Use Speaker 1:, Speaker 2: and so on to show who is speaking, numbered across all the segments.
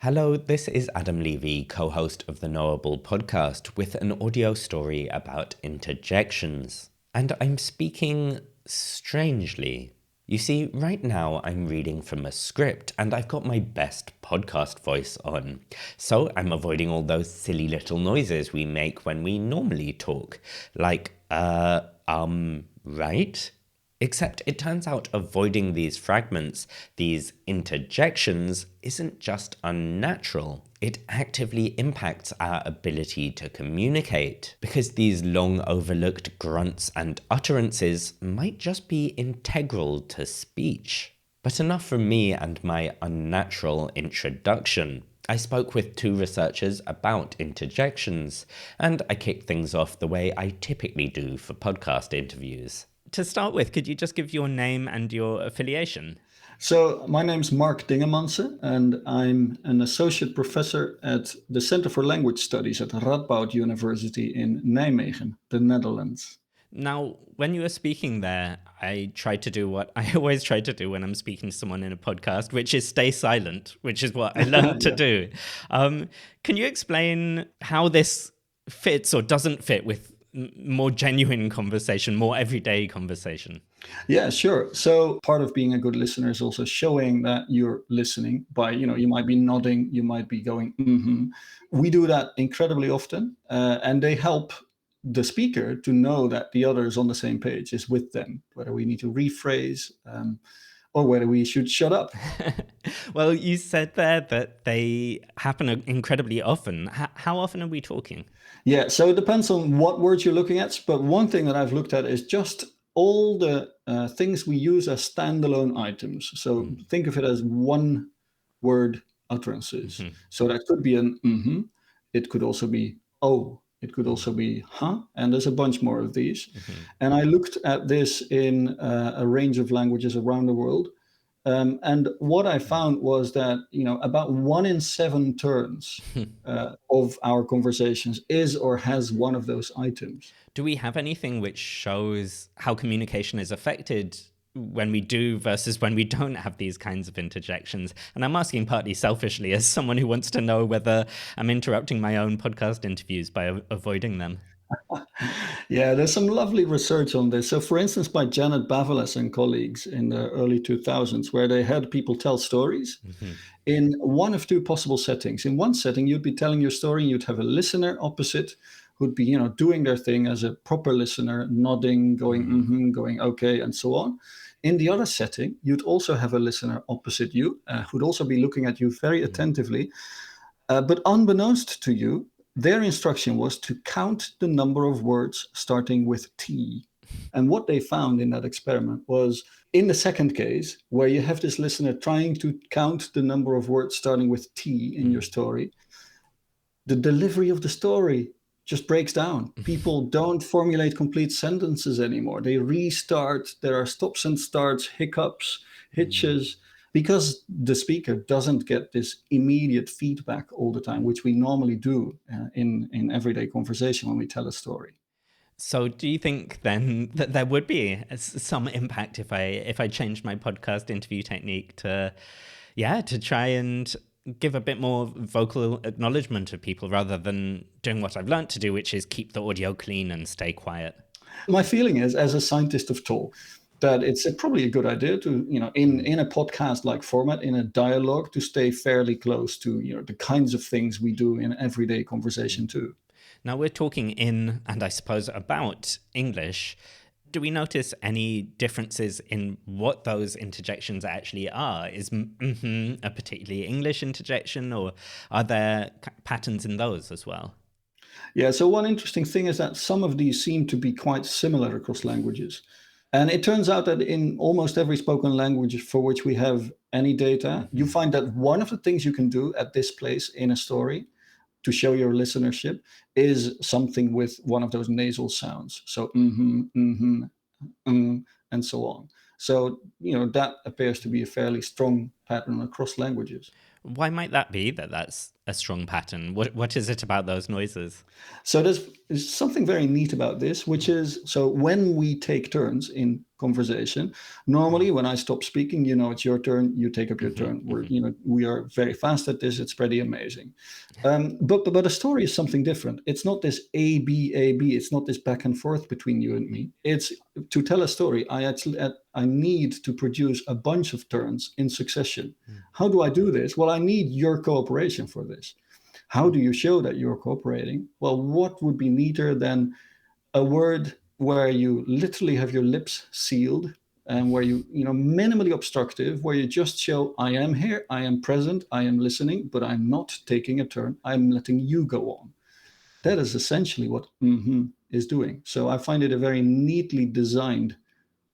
Speaker 1: Hello, this is Adam Levy, co-host of the Knowable Podcast, with an audio story about interjections. And I'm speaking strangely. You see, right now I'm reading from a script and I've got my best podcast voice on. So I'm avoiding all those silly little noises we make when we normally talk. Like, right? Except it turns out avoiding these fragments, these interjections, isn't just unnatural. It actively impacts our ability to communicate, because these long overlooked grunts and utterances might just be integral to speech. But enough from me and my unnatural introduction. I spoke with two researchers about interjections, and I kicked things off the way I typically do for podcast interviews. To start with, could you just give your name and your affiliation?
Speaker 2: So my name's Mark Dingemanse, and I'm an associate professor at the Center for Language Studies at Radboud University in Nijmegen, the Netherlands.
Speaker 1: Now, when you were speaking there, I tried to do what I always try to do when I'm speaking to someone in a podcast, which is stay silent, which is what I learned to do. Can you explain how this fits or doesn't fit with more genuine conversation, more everyday conversation?
Speaker 2: Yeah, sure. So part of being a good listener is also showing that you're listening by, you might be nodding, you might be going, mm-hmm. We do that incredibly often, and they help the speaker to know that the other is on the same page, is with them, whether we need to rephrase or whether we should shut up.
Speaker 1: Well, you said there that they happen incredibly often. How often are we talking?
Speaker 2: Yeah, so it depends on what words you're looking at. But one thing that I've looked at is just all the things we use as standalone items. So think of it as one word utterances.
Speaker 1: Mm-hmm.
Speaker 2: So that could be an mm-hmm. It could also be oh. It could also be huh. And there's a bunch more of these. Mm-hmm. And I looked at this in a range of languages around the world. And what I found was that, about 1 in 7 turns of our conversations is or has one of those items.
Speaker 1: Do we have anything which shows how communication is affected when we do versus when we don't have these kinds of interjections? And I'm asking partly selfishly as someone who wants to know whether I'm interrupting my own podcast interviews by avoiding them.
Speaker 2: Yeah, there's some lovely research on this. So, for instance, by Janet Baveles and colleagues in the early 2000s, where they had people tell stories in one of two possible settings. In one setting, you'd be telling your story, and you'd have a listener opposite who'd be, doing their thing as a proper listener, nodding, going, mm-hmm, going, okay, and so on. In the other setting, you'd also have a listener opposite you, who'd also be looking at you very attentively. But unbeknownst to you, their instruction was to count the number of words starting with T. And what they found in that experiment was, in the second case, where you have this listener trying to count the number of words starting with T in your story, the delivery of the story just breaks down. People don't formulate complete sentences anymore. They restart. There are stops and starts, hiccups, hitches, because the speaker doesn't get this immediate feedback all the time, which we normally do in everyday conversation when we tell a story.
Speaker 1: So do you think then that there would be some impact if I changed my podcast interview technique to try and give a bit more vocal acknowledgement of people rather than doing what I've learned to do, which is keep the audio clean and stay quiet?
Speaker 2: My feeling is, as a scientist of talk, that it's probably a good idea to, in a podcast-like format, in a dialogue, to stay fairly close to, the kinds of things we do in everyday conversation too.
Speaker 1: Now we're talking in, and I suppose about, English. Do we notice any differences in what those interjections actually are? Is a particularly English interjection, or are there patterns in those as well?
Speaker 2: Yeah, so one interesting thing is that some of these seem to be quite similar across languages. And it turns out that in almost every spoken language for which we have any data, you find that one of the things you can do at this place in a story to show your listenership is something with one of those nasal sounds. So, and so on. So, that appears to be a fairly strong pattern across languages.
Speaker 1: Why might that be, that's a strong pattern? What is it about those noises?
Speaker 2: So there's something very neat about this, which is, so when we take turns in conversation. Normally, when I stop speaking, it's your turn. You take up your turn. We are very fast at this. It's pretty amazing. But a story is something different. It's not this A B A B. It's not this back and forth between you and me. It's to tell a story. I need to produce a bunch of turns in succession. How do I do this? Well, I need your cooperation for this. How do you show that you're cooperating? Well, what would be neater than a word where you literally have your lips sealed and where you minimally obstructive, where you just show, I am here, I am present, I am listening, but I'm not taking a turn. I'm letting you go on. That is essentially what is doing. So I find it a very neatly designed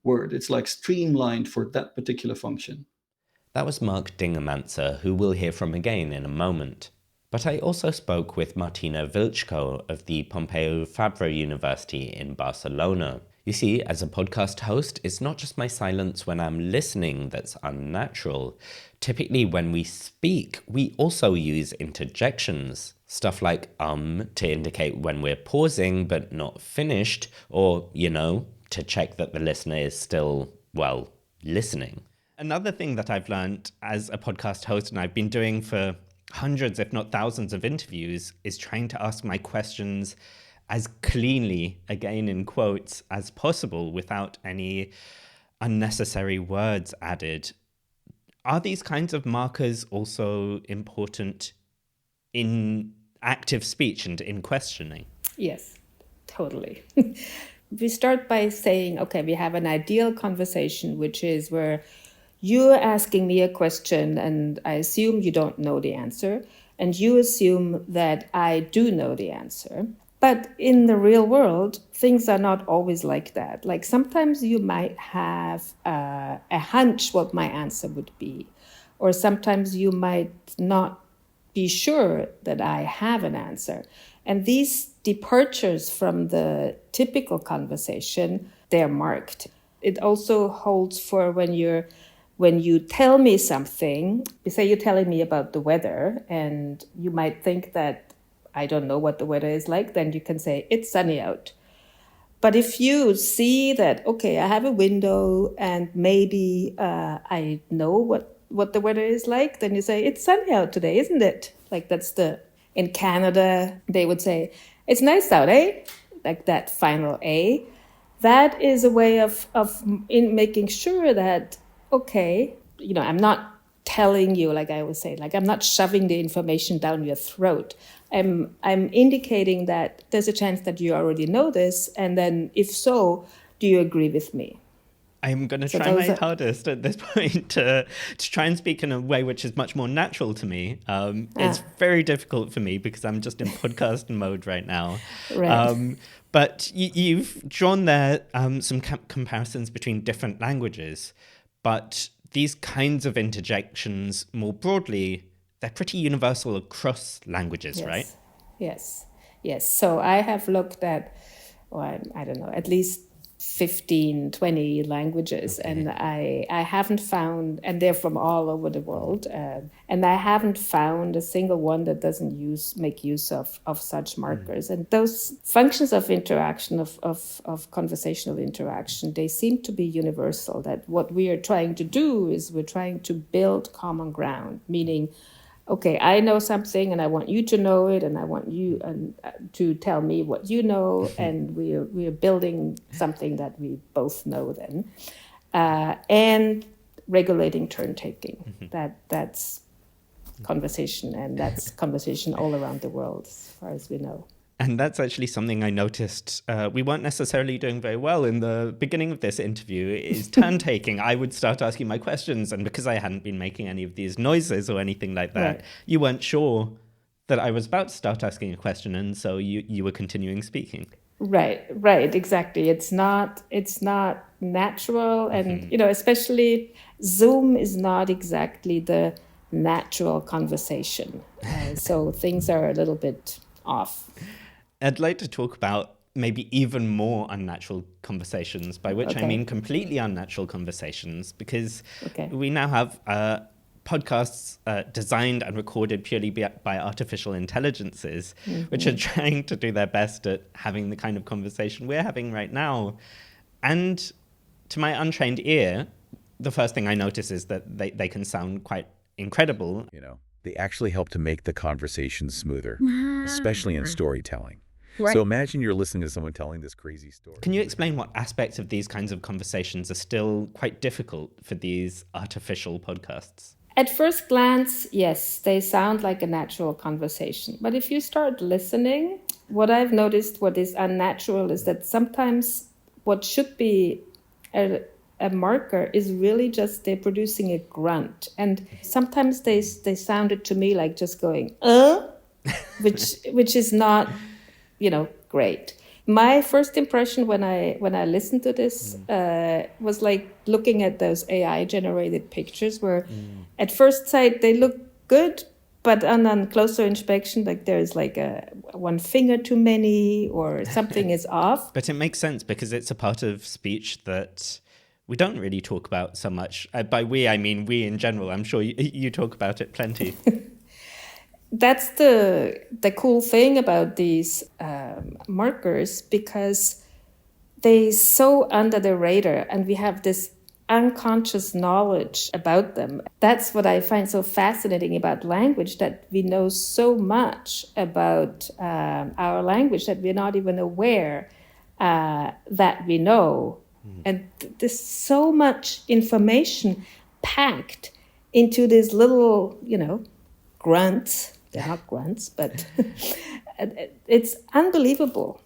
Speaker 2: word. It's like streamlined for that particular function.
Speaker 1: That was Mark Dingemanse, who we'll hear from again in a moment. But I also spoke with Martina Wiltschko of the Pompeu Fabra University in Barcelona. You see, as a podcast host, it's not just my silence when I'm listening that's unnatural. Typically, when we speak, we also use interjections. Stuff like to indicate when we're pausing but not finished, or, to check that the listener is still, listening. Another thing that I've learned as a podcast host, and I've been doing for hundreds, if not thousands of interviews, is trying to ask my questions as cleanly, again in quotes, as possible without any unnecessary words added. Are these kinds of markers also important in active speech and in questioning?
Speaker 3: Yes, totally. We start by saying, okay, we have an ideal conversation, which is where you're asking me a question and I assume you don't know the answer, and you assume that I do know the answer. But in the real world, things are not always like that. Like sometimes you might have a hunch what my answer would be, or sometimes you might not be sure that I have an answer. And these departures from the typical conversation, they're marked. It also holds for when you tell me something, say you're telling me about the weather, and you might think that I don't know what the weather is like, then you can say, it's sunny out. But if you see that, okay, I have a window and maybe I know what the weather is like, then you say, it's sunny out today, isn't it? Like in Canada, they would say, it's nice out, eh? Like that final A. That is a way of in making sure that, okay, I'm not telling you, like I always say, like I'm not shoving the information down your throat. I'm indicating that there's a chance that you already know this, and then if so, do you agree with me?
Speaker 1: I'm going to try my hardest at this point to try and speak in a way which is much more natural to me. It's very difficult for me because I'm just in podcast mode right now.
Speaker 3: Right.
Speaker 1: But you've drawn there some comparisons between different languages. But these kinds of interjections, more broadly, they're pretty universal across languages,
Speaker 3: Yes.
Speaker 1: right?
Speaker 3: Yes. So I have looked at, I don't know, at least 15, 20 languages, okay. And I haven't found, and they're from all over the world, and I haven't found a single one that doesn't make use of such markers. And those functions of interaction, of conversational interaction, they seem to be universal, that what we are trying to do is we're trying to build common ground, meaning, okay, I know something and I want you to know it, and I want you to tell me what you know, and we are building something that we both know then. And regulating turn taking. That's conversation, and that's conversation all around the world as far as we know.
Speaker 1: And that's actually something I noticed we weren't necessarily doing very well in the beginning of this interview, is turn taking. I would start asking my questions, and because I hadn't been making any of these noises or anything like that, right. You weren't sure that I was about to start asking a question, and so you were continuing speaking.
Speaker 3: Right, exactly. It's not natural, and especially Zoom is not exactly the natural conversation. So things are a little bit off.
Speaker 1: I'd like to talk about maybe even more unnatural conversations, by which I mean completely unnatural conversations, because we now have podcasts designed and recorded purely by artificial intelligences, which are trying to do their best at having the kind of conversation we're having right now. And to my untrained ear, the first thing I notice is that they can sound quite incredible.
Speaker 4: They actually help to make the conversation smoother, especially in storytelling.
Speaker 3: Right.
Speaker 4: So imagine you're listening to someone telling this crazy story.
Speaker 1: Can you explain what aspects of these kinds of conversations are still quite difficult for these artificial podcasts?
Speaker 3: At first glance, yes, they sound like a natural conversation. But if you start listening, what I've noticed, what is unnatural, is that sometimes what should be a marker is really just they're producing a grunt. And sometimes they sounded to me like just going, which is not, great. My first impression when I listened to this was like looking at those AI generated pictures where at first sight they look good, but on closer inspection, like there's like one finger too many or something is off.
Speaker 1: But it makes sense because it's a part of speech that we don't really talk about so much. By we, I mean we in general. I'm sure you talk about it plenty.
Speaker 3: That's the cool thing about these markers, because they so under the radar and we have this unconscious knowledge about them. That's what I find so fascinating about language, that we know so much about our language that we're not even aware that we know. And there's so much information packed into these little, grunts. They're not grunts, but it's unbelievable.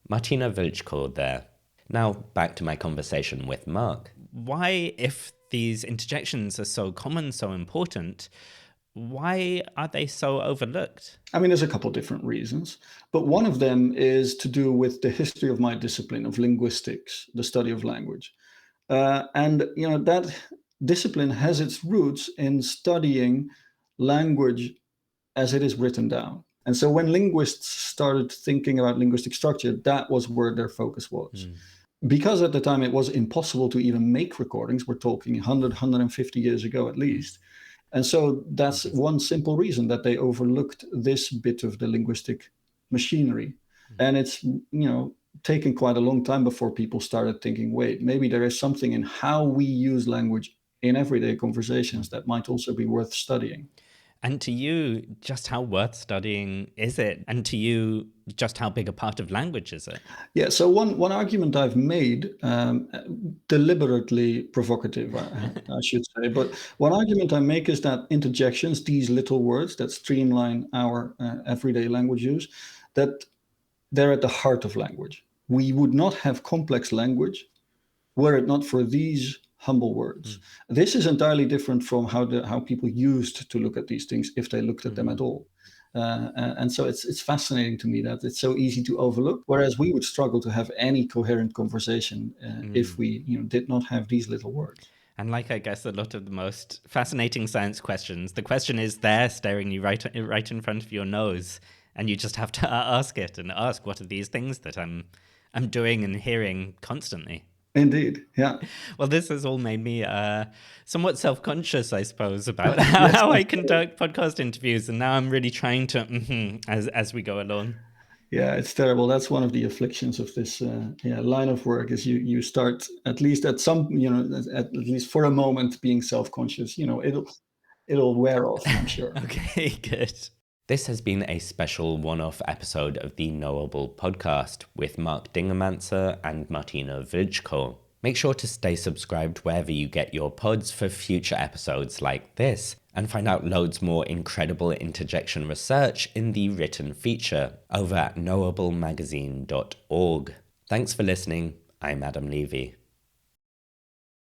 Speaker 1: Martina Wiltschko there. Now back to my conversation with Mark. Why, if these interjections are so common, so important, why are they so overlooked?
Speaker 2: I mean, there's a couple of different reasons, but one of them is to do with the history of my discipline of linguistics, the study of language. And that discipline has its roots in studying language as it is written down. And so when linguists started thinking about linguistic structure, that was where their focus was. Because at the time it was impossible to even make recordings, we're talking 100, 150 years ago at least. And so that's one simple reason that they overlooked this bit of the linguistic machinery. And it's, taken quite a long time before people started thinking, wait, maybe there is something in how we use language in everyday conversations that might also be worth studying.
Speaker 1: And to you, just how worth studying is it? And to you, just how big a part of language is it?
Speaker 2: Yeah, so one argument I've made, deliberately provocative, I should say, but one argument I make is that interjections, these little words that streamline our everyday language use, that they're at the heart of language. We would not have complex language were it not for these humble words. This is entirely different from how people used to look at these things, if they looked at them at all. And so it's fascinating to me that it's so easy to overlook, whereas we would struggle to have any coherent conversation if we did not have these little words.
Speaker 1: And like, I guess, a lot of the most fascinating science questions, the question is there staring you right in front of your nose, and you just have to ask it and ask, what are these things that I'm doing and hearing constantly?
Speaker 2: Indeed, yeah.
Speaker 1: Well, this has all made me somewhat self-conscious, I suppose, about how I conduct podcast interviews, and now I'm really trying to as we go along.
Speaker 2: Yeah, it's terrible. That's one of the afflictions of this line of work. Is you start at least at some at least for a moment being self-conscious. It'll wear off, I'm sure.
Speaker 1: Okay, good. This has been a special one-off episode of the Knowable Podcast with Mark Dingemanse and Martina Wiltschko. Make sure to stay subscribed wherever you get your pods for future episodes like this, and find out loads more incredible interjection research in the written feature over at knowablemagazine.org. Thanks for listening. I'm Adam Levy.